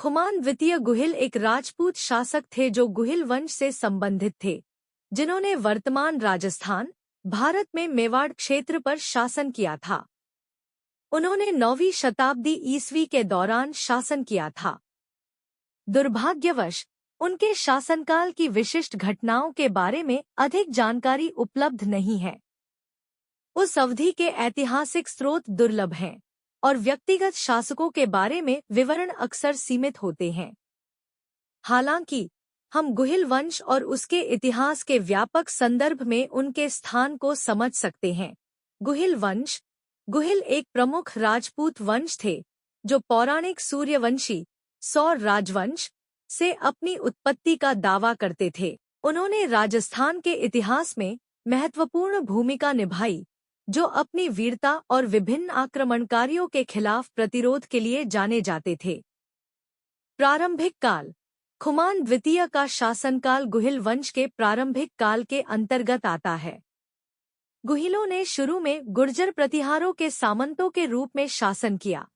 खुमान द्वितीय गुहिल एक राजपूत शासक थे जो गुहिल वंश से संबंधित थे, जिन्होंने वर्तमान राजस्थान, भारत में मेवाड़ क्षेत्र पर शासन किया था। उन्होंने 9वीं शताब्दी ईस्वी के दौरान शासन किया था। दुर्भाग्यवश उनके शासनकाल की विशिष्ट घटनाओं के बारे में अधिक जानकारी उपलब्ध नहीं है। उस अवधि के ऐतिहासिक स्रोत दुर्लभ हैं और व्यक्तिगत शासकों के बारे में विवरण अक्सर सीमित होते हैं। हालांकि हम गुहिल वंश और उसके इतिहास के व्यापक संदर्भ में उनके स्थान को समझ सकते हैं। गुहिल वंश गुहिल एक प्रमुख राजपूत वंश थे जो पौराणिक सूर्यवंशी सौर राजवंश से अपनी उत्पत्ति का दावा करते थे। उन्होंने राजस्थान के इतिहास में महत्वपूर्ण भूमिका निभाई, जो अपनी वीरता और विभिन्न आक्रमणकारियों के खिलाफ प्रतिरोध के लिए जाने जाते थे। प्रारंभिक काल खुमान द्वितीय का शासनकाल गुहिल वंश के प्रारंभिक काल के अंतर्गत आता है। गुहिलों ने शुरू में गुर्जर प्रतिहारों के सामंतों के रूप में शासन किया,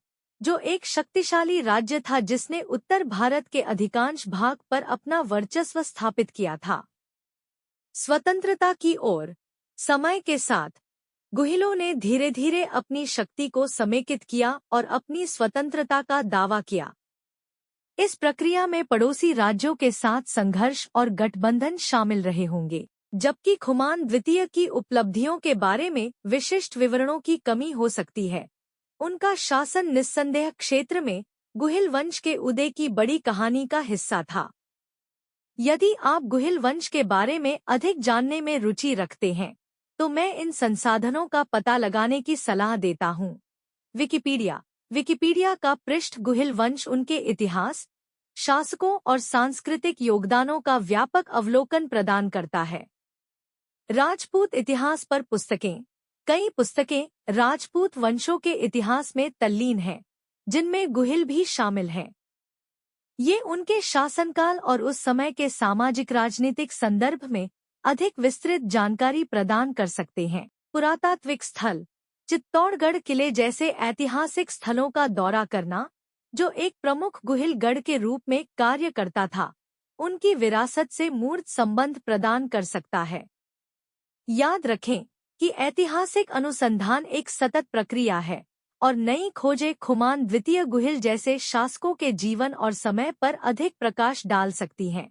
जो एक शक्तिशाली राज्य था जिसने उत्तर भारत के अधिकांश भाग पर अपना वर्चस्व स्थापित किया था। स्वतंत्रता की ओर समय के साथ गुहिलों ने धीरे धीरे अपनी शक्ति को समेकित किया और अपनी स्वतंत्रता का दावा किया। इस प्रक्रिया में पड़ोसी राज्यों के साथ संघर्ष और गठबंधन शामिल रहे होंगे। जबकि खुमान द्वितीय की उपलब्धियों के बारे में विशिष्ट विवरणों की कमी हो सकती है, उनका शासन निस्संदेह क्षेत्र में गुहिल वंश के उदय की बड़ी कहानी का हिस्सा था। यदि आप गुहिल वंश के बारे में अधिक जानने में रुचि रखते हैं, तो मैं इन संसाधनों का पता लगाने की सलाह देता हूँ। विकिपीडिया का पृष्ठ गुहिल वंश उनके इतिहास, शासकों और सांस्कृतिक योगदानों का व्यापक अवलोकन प्रदान करता है। राजपूत इतिहास पर पुस्तकें कई पुस्तकें राजपूत वंशों के इतिहास में तल्लीन हैं, जिनमें गुहिल भी शामिल हैं। ये उनके शासनकाल और उस समय के सामाजिक राजनीतिक संदर्भ में अधिक विस्तृत जानकारी प्रदान कर सकते हैं। पुरातात्विक स्थल चित्तौड़गढ़ किले जैसे ऐतिहासिक स्थलों का दौरा करना, जो एक प्रमुख गुहिल गढ़ के रूप में कार्य करता था, उनकी विरासत से मूर्त संबंध प्रदान कर सकता है। याद रखें कि ऐतिहासिक अनुसंधान एक सतत प्रक्रिया है और नई खोजें खुमान द्वितीय गुहिल जैसे शासकों के जीवन और समय पर अधिक प्रकाश डाल सकती हैं।